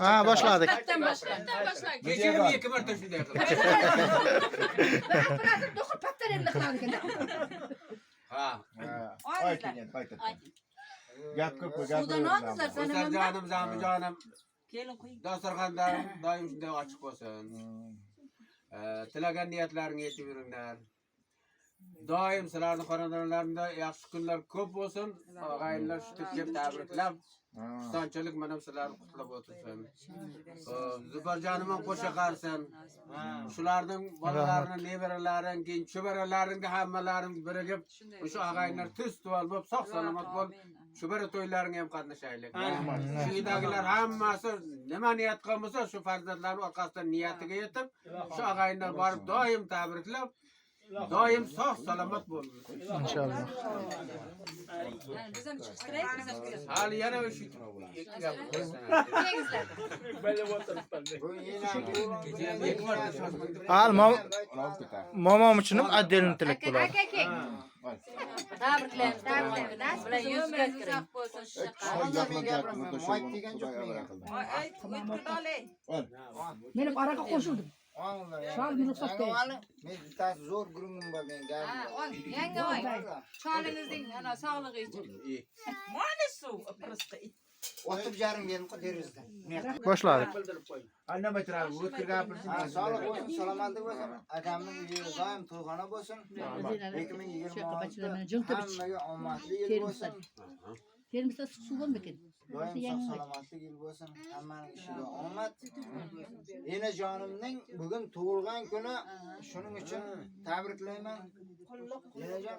Ha başladık. Geçelim 2 marta şuraya kadar. Dokun patlar elini kılarken. Ha. Aytin aytin. Gap köp gap. Suda ne olmuşlar sen Dostlar hemen? canım canım canım. Gelin koyun. Dasturxanda doim shunday ochiq bo'lsin. Tilagan niyatlaringni yetib yuringlar. Doim sizlarning xonadonlaringda yaxshi kunlar ko'p bo'lsin. Og'aynilar shutib kelib tabriklab, xursandchilik mana sizlarni qutlab o'tsin. Zubarjonim ham qo'sha qarsin. Shularning bolalarini, nevaralaring, keyin cho'baralaringni hammalaring birigib o'sha og'aynilar tuz tuval bo'lib, sog' salomat bo'lib, cho'bara to'ylaringga ham qatnashaylik. Shu uydagilar hammasi nima niyat qilsa, shu farzandlarning orqasidan niyatiga yetib, shu og'aynilar borib doim tabriklab, doim sog' salomat bo'lsin. İnşallah. Bizim çıkıştırayım bizim. Hali yana o'sha ikki gap. Al momom için addelini tilak bo'ladi. Tabriklaymiz, tabriklaymiz. Bular yuzga kirib bo'lsin shu Benim araka koşuldum. Şal beni sattı. Men tas zo'r gurungim bor men gap. Yangi voy. Cholingizding ana sog'lig'i uchun. Otib jarim benim derizda. Başladık. Anna metra o'tkir gapirsin. Sog'lik bo'lsin, salomatlik bo'lsin. Akamning uyi doim to'yxona bo'lsin. 2026 hammaga omadli yil bo'lsin. Yerimizde su var mı ki? Doim sog' salomatlik yil bo'lsin. Hammaning ishiga omad. Enajonimning bugun tug'ilgan kuni, shuning uchun tabriklayman. Enajon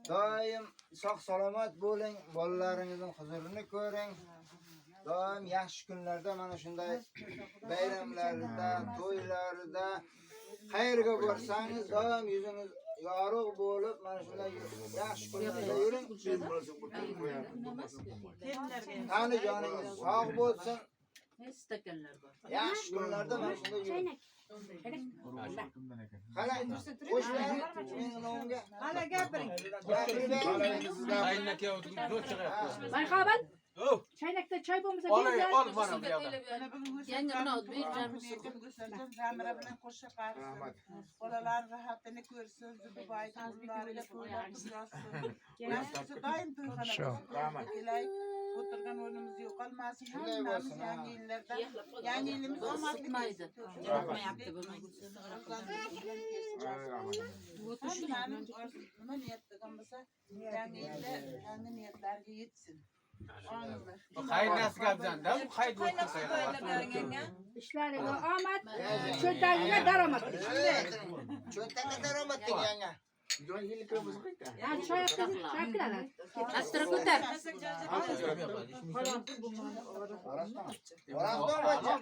doim sog' salomat bo'ling, bolalaringizning huzurini ko'ring. Doim yaxshi kunlarda mana shunday bayramlarda, to'ylarda qayerga borsangiz doim yuzingiz yorug' bo'lib, mana shunday yaxshi kunlarda yuring. Tani joningiz sog' bo'lsin. Stakanlar bor. Yaxshi kunlarda mana shunday yuring. Qala, qo'shlar, mening nomimga. Qala gapiring. Aynan aka o'tib zo'r chiqyapti. Marhaban. Çaynakta çay bombası Ol, ol mana bu yoqda. Yangi buni beramiz. Zamira bilan qo'sha qarsin. Bolalar rohatini ko'rsin, Dubayda ularga to'ylab tursin. Yaxshisi doim to'yxona. Kelay, o'tirgan o'rnimiz yo'qolmasin. Hammamiz yangi yillarda, yangi yilimiz omadli Maydi. Yo'qmayapti bo'lmaydi. Nima niyat qilgan bo'lsa, yangi yilda yangi niyatlarga yetsin. Xayr nasib gapsan-da, bu xayr bo'lsin. İşlerine amat, çöntağına daramat. Cho'ntaga daromad deganga. Ya çay yaptın, çay kıralar. Astra ko'tar. Orasdan